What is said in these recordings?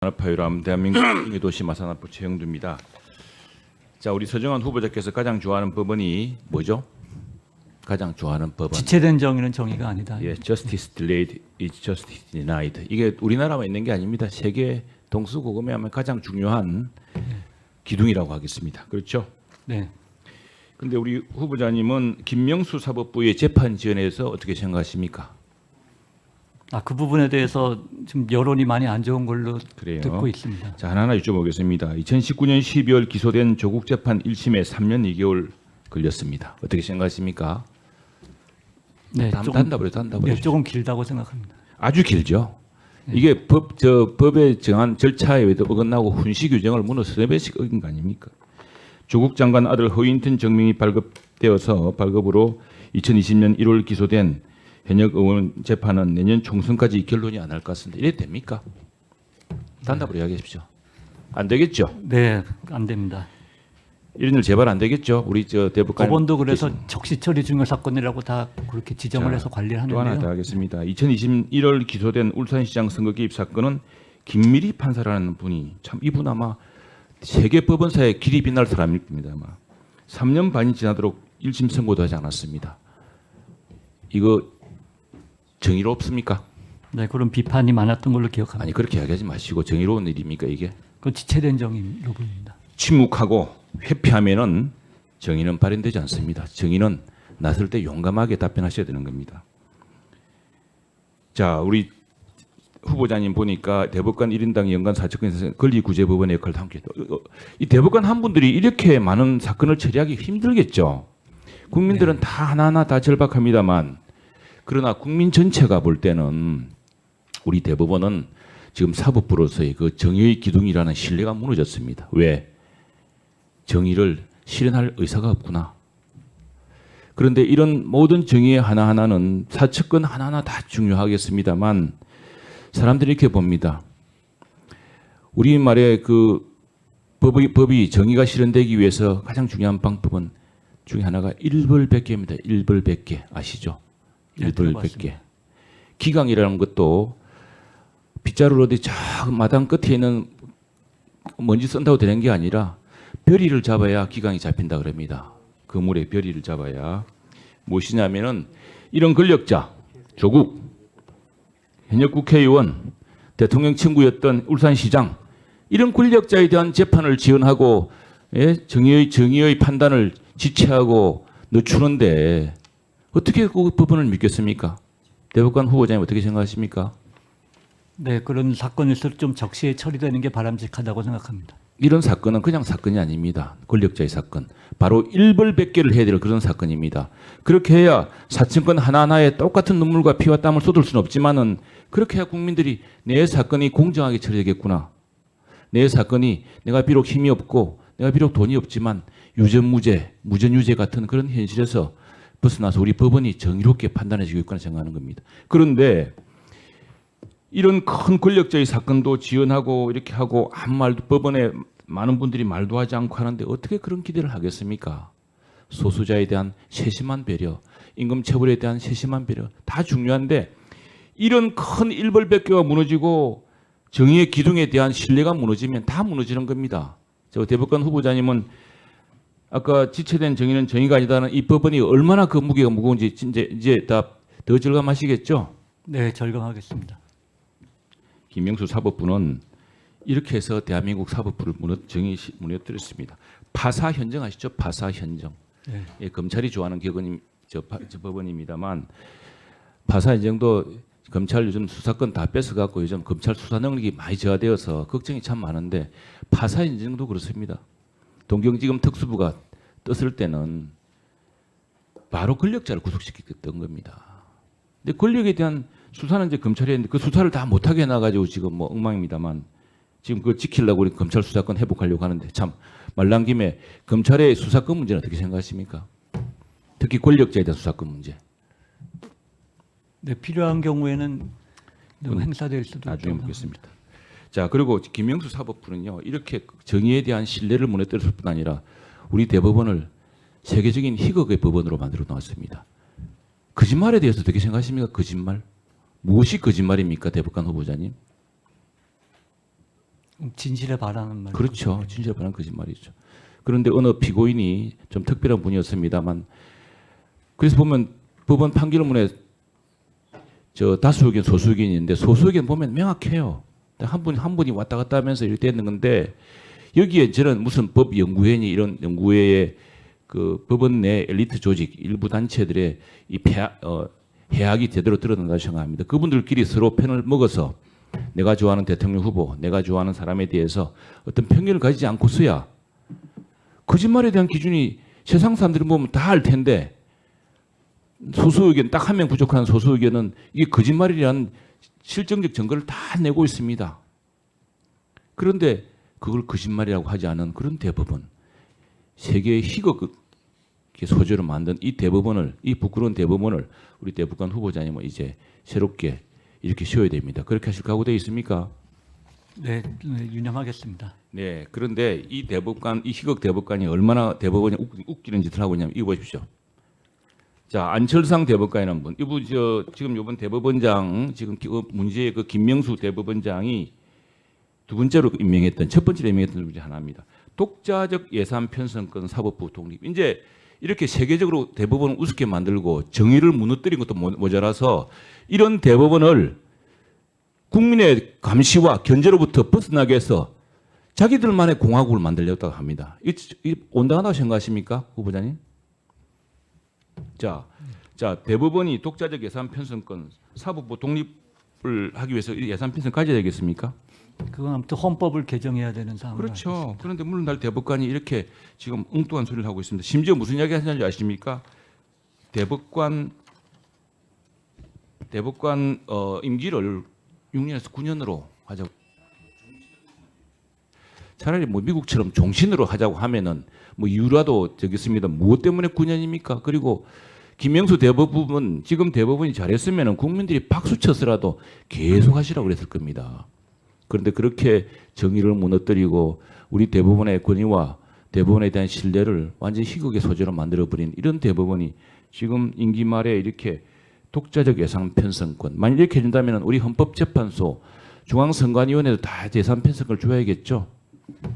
산업화율함 대한민국 도시 마산업부 최영두입니다. 자, 우리 서정환 후보자께서 가장 좋아하는 법원이 뭐죠? 가장 좋아하는 법원. 지체된 정의는 정의가 아니다. 예, Justice delayed is justice denied. 이게 우리나라만 있는 게 아닙니다. 세계 동서고금에 하면 가장 중요한 기둥이라고 하겠습니다. 그렇죠? 네. 근데 우리 후보자님은 김명수 사법부의 재판 지연에서 어떻게 생각하십니까? 그 부분에 대해서 지금 여론이 많이 안 좋은 걸로 그래요. 듣고 있습니다. 자, 하나하나 여쭤보겠습니다. 2019년 12월 기소된 조국 재판 1심에 3년 2개월 걸렸습니다. 어떻게 생각하십니까? 네, 단답을 네, 조금 길다고 생각합니다. 아주 길죠. 이게 법에 정한 절차에 어긋나고 훈시 규정을 무너서 3배씩 어긴 거 아닙니까? 조국 장관 아들 허인턴 정명이 발급으로 2020년 1월 기소된 현역 의원 재판은 내년 총선까지 결론이 안 날 것 같습니다. 이래 됩니까? 단답으로 이야기하십시오. 안 되겠죠? 네, 안 됩니다. 이런 일 제발 안 되겠죠? 우리 대법관 법원도 그래서 적시처리 중요 사건이라고 다 그렇게 지정을 해서 관리를 또 하나 더 하는데요. 하겠습니다. 2021월 기소된 울산시장 선거 개입 사건은 김미리 판사라는 분이 참 이분 아마 세계 법원사에 길이 빛날 사람일 겁니다. 아마 3년 반이 지나도록 1심 선고도 하지 않았습니다. 이거 정의롭습니까? 네, 그런 비판이 많았던 걸로 기억합니다. 아니 그렇게 이야기하지 마시고 정의로운 일입니까 이게? 그건 지체된 정의로 보입니다. 침묵하고 회피하면은 정의는 발현되지 않습니다. 정의는 나설 때 용감하게 답변하셔야 되는 겁니다. 자, 우리 후보자님 보니까 대법관 1인당 연간 4천건 권리구제법원의 역할도 함께 했다. 이 대법관 한 분들이 이렇게 많은 사건을 처리하기 힘들겠죠. 국민들은 네. 다 하나하나 다 절박합니다만 그러나 국민 전체가 볼 때는 우리 대법원은 지금 사법부로서의 그 정의의 기둥이라는 신뢰가 무너졌습니다. 왜? 정의를 실현할 의사가 없구나. 그런데 이런 모든 정의의 하나하나는 사측권 하나하나 다 중요하겠습니다만 사람들이 이렇게 봅니다. 우리말의 그 법이 정의가 실현되기 위해서 가장 중요한 방법은 중에 하나가 일벌백계입니다. 일벌백계 아시죠? 일벌백계. 기강이라는 것도 빗자루로 어디 저 마당 끝에 있는 먼지 쓴다고 되는 게 아니라 벼리를 잡아야 기강이 잡힌다 그럽니다. 그물에 벼리를 잡아야. 무엇이냐면은 이런 권력자, 조국, 현역 국회의원, 대통령 친구였던 울산시장 이런 권력자에 대한 재판을 지연하고 정의의 판단을 지체하고 늦추는데 어떻게 그 법원을 믿겠습니까? 대법관 후보자님 어떻게 생각하십니까? 네, 그런 사건일수록 좀 적시에 처리되는 게 바람직하다고 생각합니다. 이런 사건은 그냥 사건이 아닙니다. 권력자의 사건. 바로 일벌백계를 해야 될 그런 사건입니다. 그렇게 해야 사건권 하나하나에 똑같은 눈물과 피와 땀을 쏟을 수는 없지만은 그렇게 해야 국민들이 내 사건이 공정하게 처리되겠구나. 내 사건이 내가 비록 힘이 없고 내가 비록 돈이 없지만 유전무죄, 무전유죄 같은 그런 현실에서 벗어나서 우리 법원이 정의롭게 판단해 주고 있구나 생각하는 겁니다. 그런데 이런 큰 권력자의 사건도 지연하고 이렇게 하고 아무 말도 법원에 많은 분들이 말도 하지 않고 하는데 어떻게 그런 기대를 하겠습니까? 소수자에 대한 세심한 배려, 임금 체불에 대한 세심한 배려 다 중요한데 이런 큰 일벌백계가 무너지고 정의의 기둥에 대한 신뢰가 무너지면 다 무너지는 겁니다. 저 대법관 후보자님은 아까 지체된 정의는 정의가 아니다는 이 법원이 얼마나 그 무게가 무거운지 이제 다 더 절감하시겠죠? 네, 절감하겠습니다. 김명수 사법부는 이렇게 해서 대한민국 사법부를 무너뜨렸습니다. 파사 현정 아시죠? 파사 현정. 네. 예, 검찰이 좋아하는 저 법원입니다만 파사 현정도 검찰 요즘 수사권 다 뺏어갖고 요즘 검찰 수사 능력이 많이 저하되어서 걱정이 참 많은데 파사 현정도 그렇습니다. 동경지검 특수부가 떴을 때는 바로 권력자를 구속시켰던 겁니다. 근데 권력에 대한 수사는 이제 검찰이 했는데 그 수사를 다 못하게 해놔가지고 지금 뭐 엉망입니다만 지금 그걸 지키려고 우리 검찰 수사권 회복하려고 하는데 참 말 나온 김에 검찰의 수사권 문제는 어떻게 생각하십니까? 특히 권력자에 대한 수사권 문제. 네, 필요한 경우에는 행사될 수도 나중에 있다고 묻겠습니다. 자, 그리고 김명수 사법부는요 이렇게 정의에 대한 신뢰를 무너뜨렸을 뿐 아니라 우리 대법원을 세계적인 희극의 법원으로 만들어 놓았습니다. 거짓말에 대해서 어떻게 생각하십니까? 거짓말? 무엇이 거짓말입니까? 대법관 후보자님? 진실에 반하는 말. 그렇죠. 진실에 반한 거짓말이죠. 그런데 어느 피고인이 좀 특별한 분이었습니다만 그래서 보면 법원 판결문에 저 다수 의견 소수 의견이 있는데 소수 의견 보면 명확해요. 한 분이 왔다 갔다 하면서 이렇게 했는 건데 여기에 저는 무슨 법 연구회니 이런 연구회의 그 법원 내 엘리트 조직 일부 단체들의 이 해악이 제대로 드러난다고 생각합니다. 그분들끼리 서로 편을 먹어서 내가 좋아하는 대통령 후보, 내가 좋아하는 사람에 대해서 어떤 편견을 가지지 않고서야 거짓말에 대한 기준이 세상 사람들이 보면 다 알 텐데 소수 의견 딱 한 명 부족한 소수 의견은 이게 거짓말이라는 실정적 증거를 다 내고 있습니다. 그런데 그걸 거짓말이라고 하지 않은 그런 대법원, 세계의 희극 소재로 만든 이 대법원을, 이 부끄러운 대법원을 우리 대법관 후보자님은 이제 새롭게 이렇게 쉬어야 됩니다. 그렇게 하실 각오되어 있습니까? 네, 유념하겠습니다. 네. 그런데 이 대법관, 이 희극 대법관이 얼마나 대법원이 웃기는 짓을 하고 있냐면 이거 보십시오. 자, 안철상 대법관이라는 분, 이분 지금 이번 대법원장 지금 문제의 그 김명수 대법원장이 두 번째로 임명했던 첫 번째로 임명했던 분 중에 하나입니다. 독자적 예산 편성권 사법부 독립. 이제 이렇게 세계적으로 대법원을 우습게 만들고 정의를 무너뜨린 것도 모자라서 이런 대법원을 국민의 감시와 견제로부터 벗어나게 해서 자기들만의 공화국을 만들려고 합니다. 이 온당하다고 생각하십니까, 후보자님? 자, 대법원이 독자적 예산 편성권 사법부 독립을 하기 위해서 예산 편성 가져야 되겠습니까? 그건 아무튼 헌법을 개정해야 되는 상황. 그렇죠. 그런데 물론 날 대법관이 이렇게 지금 엉뚱한 소리를 하고 있습니다. 심지어 무슨 이야기 하는지 아십니까? 대법관 임기를 6년에서 9년으로 하자고. 차라리 뭐 미국처럼 종신으로 하자고 하면은 뭐 이유라도 저기 있습니다. 무엇 때문에 9년입니까? 그리고 김명수 대법원은 지금 대법원이 잘했으면은 국민들이 박수 쳐서라도 계속 하시라고 그랬을 겁니다. 그런데 그렇게 정의를 무너뜨리고 우리 대법원의 권위와 대법원에 대한 신뢰를 완전히 희극의 소재로 만들어버린 이런 대법원이 지금 임기 말에 이렇게 독자적 예산 편성권 만약 이렇게 해준다면 우리 헌법재판소 중앙선관위원회도 다 예산 편성권을 줘야겠죠.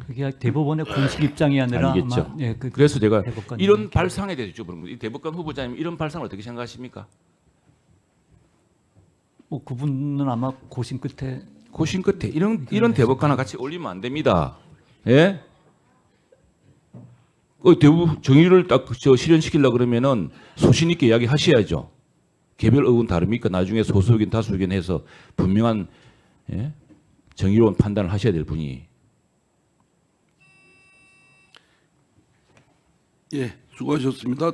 그게 대법원의 공식 입장이 아니라 아니겠죠. 아마, 예, 그래서 제가 대법관 이런 발상에 대해서 여쭤보는 거예요. 이 대법관 후보자님 이런 발상을 어떻게 생각하십니까? 뭐 그분은 아마 고심 끝에 고심 끝에 이런 대법관과 같이 올리면 안 됩니다. 예? 대부 정의를 딱 실현시키려 그러면은 소신 있게 이야기하셔야죠. 개별 의견 다릅니까? 나중에 소수 의견 다수 의견 해서 분명한 정의로운 판단을 하셔야 될 분이. 예, 수고하셨습니다.